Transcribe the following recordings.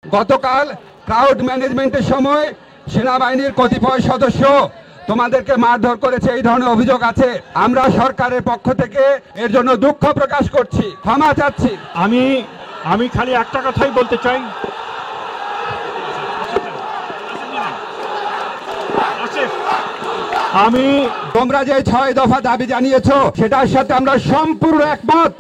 গতকাল ক্রাউড ম্যানেজমেন্টের সময় সেনাবাহিনীর কতিপয় সদস্য তোমাদেরকে মারধর করেছে, এই ধরনের অভিযোগ আছে। আমরা সরকারের পক্ষ থেকে এর জন্য দুঃখ প্রকাশ করছি, ক্ষমা চাচ্ছি। আমি খালি একটা কথাই বলতে চাই, তোমরা যে 6 দফা দাবি জানিয়েছো সেটার সাথে আমরা সম্পূর্ণ একমত।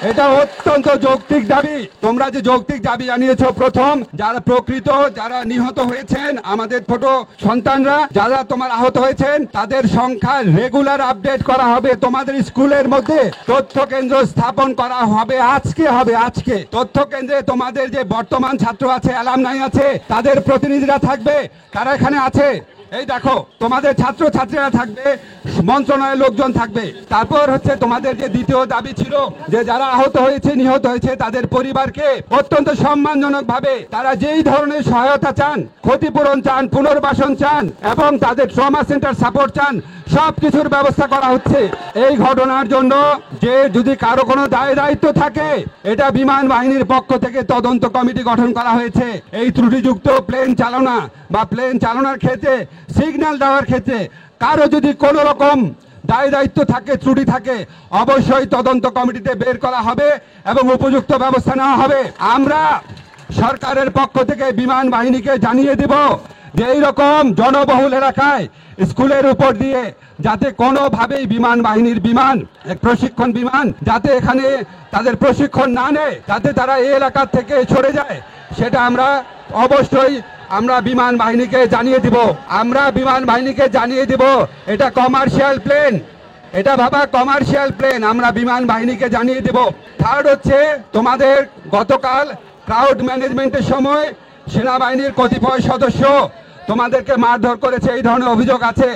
এটা অত্যন্ত যৌক্তিক দাবি। তোমরা যে যৌক্তিক দাবি জানিয়েছো, প্রথম যারা প্রকৃত যারা নিহত হয়েছেন, আমাদের ছোট সন্তানরা যারা তোমার আহত হয়েছেন, তাদের সংখ্যা রেগুলার আপডেট করা হবে। তোমাদের স্কুলের মধ্যে তথ্য কেন্দ্র স্থাপন করা হবে। আজকে তথ্য কেন্দ্রে তোমাদের যে বর্তমান ছাত্র আছে, অ্যালামনাই আছে, তাদের প্রতিনিধিরা থাকবে। তারা এখানে আছে, এই দেখো তোমাদের ছাত্র ছাত্রীরা থাকবে, মন্ত্রণালয়ের লোকজন থাকবে। তারপর হচ্ছে তোমাদের যে দ্বিতীয় দাবি ছিল যে যারা আহত হয়েছে নিহত হয়েছে তাদের পরিবারকে অত্যন্ত সম্মানজনক ভাবে তারা যেই ধরনের সহায়তা চান, ক্ষতিপূরণ চান, পুনর্বাসন চান এবং তাদের ট্রমা সেন্টার সাপোর্ট চান, সবকিছুর ব্যবস্থা করা হচ্ছে। এই ঘটনার জন্য যে যদি কারো কোনো দায় দায়িত্ব থাকে, এটা বিমান বাহিনীর পক্ষ থেকে তদন্ত কমিটি গঠন করা হয়েছে। এই ত্রুটিযুক্ত প্লেন চালনা বা প্লেন চালনার ক্ষেত্রে, সিগন্যাল দেওয়ার ক্ষেত্রে কারো যদি কোনো রকম দায় দায়িত্ব থাকে, ত্রুটি থাকে, অবশ্যই তদন্ত কমিটিতে বের করা হবে এবং উপযুক্ত ব্যবস্থা নেওয়া হবে। আমরা সরকারের পক্ষ থেকে বিমান বাহিনীকে জানিয়ে দেব যে এইরকম জনবহুল এলাকায় স্কুলের উপর দিয়ে যাতে কোনোভাবেই বিমান বাহিনীর প্রশিক্ষণ বিমান যাতে এখানে তাদের প্রশিক্ষণ না নেয়, যাতে তারা এই এলাকা থেকে সরে যায়, সেটা আমরা অবশ্যই বিমান বাহিনীকে জানিয়ে দিব। এটা কমার্শিয়াল প্লেন, এটা ভাবা কমার্শিয়াল প্লেন, আমরা বিমান বাহিনীকে জানিয়ে দিব। থার্ড হচ্ছে তোমাদের গতকাল ক্রাউড ম্যানেজমেন্টের সময় সেনাবাহিনীর কতিপয় সদস্য তোমাদেরকে মারধর করেছে, এই ধরনের অভিযোগ আছে।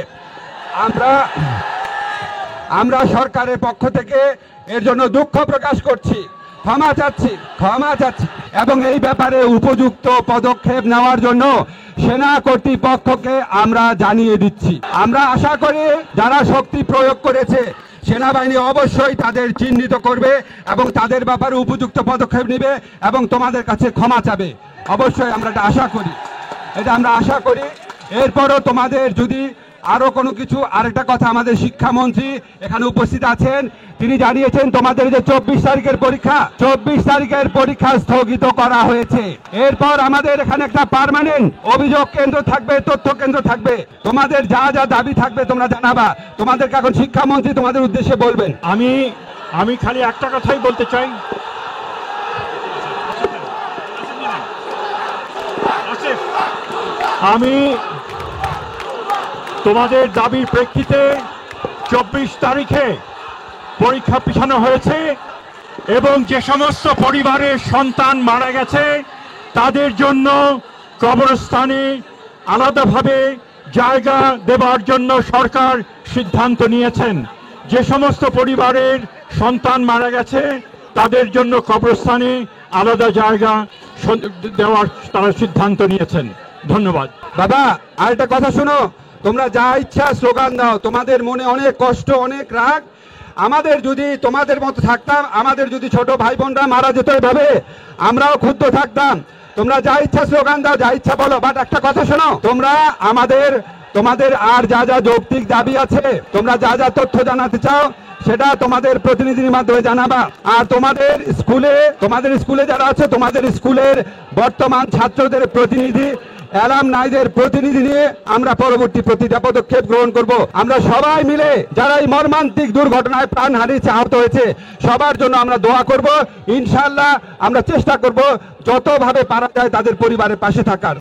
আমরা সরকারের পক্ষ থেকে এর জন্য দুঃখ প্রকাশ করছি, ক্ষমা চাচ্ছি এবং এই ব্যাপারে উপযুক্ত পদক্ষেপ নেওয়ার জন্য সেনা কর্তৃপক্ষকে আমরা জানিয়ে দিচ্ছি। আমরা আশা করি যারা শক্তি প্রয়োগ করেছে সেনাবাহিনী অবশ্যই তাদের চিহ্নিত করবে এবং তাদের ব্যাপারে উপযুক্ত পদক্ষেপ নেবে এবং তোমাদের কাছে ক্ষমা চাবে। অবশ্যই আমরা এটা আশা করি। এরপরও তোমাদের যদি আরো কোনো কিছু, আরেকটা কথা, আমাদের শিক্ষামন্ত্রী এখানে উপস্থিত আছেন, তিনি জানিয়েছেন তোমাদের যে 24 তারিখের পরীক্ষা স্থগিত করা হয়েছে। এরপর আমাদের এখানে একটা পার্মানেন্ট অভিযোগ কেন্দ্র থাকবে, তথ্য কেন্দ্র থাকবে। তোমাদের যা যা দাবি থাকবে তোমরা জানাবা। তোমাদেরকে এখন শিক্ষামন্ত্রী তোমাদের উদ্দেশ্যে বলবেন। আমি খালি একটা কথাই বলতে চাই, তোমাদের দাবির প্রেক্ষিতে 24 তারিখে পরীক্ষা পিছানো হয়েছে এবং যে সমস্ত পরিবারের সন্তান মারা গেছে তাদের জন্য কবরস্থানে আলাদাভাবে জায়গা দেওয়ার জন্য সরকার সিদ্ধান্ত নিয়েছেন। যে সমস্ত পরিবারের সন্তান মারা গেছে তাদের জন্য কবরস্থানে আলাদা জায়গা দেওয়ার তারা সিদ্ধান্ত নিয়েছেন। ধন্যবাদ। বাবা, আরেকটা কথা শোনো, তোমরা যা ইচ্ছা স্লোগান দাও, তোমাদের মনে অনেক কষ্ট, অনেক রাগ। আমাদের যদি তোমাদের মতো থাকতাম, আমাদের যদি ছোট ভাই বোনরা মারা যেত এভাবে, আমরাও ক্ষুব্ধ থাকতাম। তোমরা যা ইচ্ছা স্লোগান দাও, যা ইচ্ছা বলো, বাট একটা কথা শোনো, তোমরা তোমাদের আর যা যা যৌক্তিক দাবি আছে, তোমরা যা যা তথ্য জানাতে চাও সেটা তোমাদের প্রতিনিধির মাধ্যমে জানাবা। আর তোমাদের স্কুলে যারা আছে, তোমাদের স্কুলের বর্তমান ছাত্রদের প্রতিনিধি, অ্যালামনাইদের প্রতিনিধি নিয়ে আমরা পরবর্তী প্রতিটা পদক্ষেপ গ্রহণ করব। আমরা সবাই মিলে যারা এই মর্মান্তিক দুর্ঘটনায় প্রাণ হারিয়েছে, আহত হয়েছে, সবার জন্য আমরা দোয়া করব। ইনশাআল্লাহ আমরা চেষ্টা করব যতভাবে পারা যায় তাদের পরিবারের পাশে থাকার।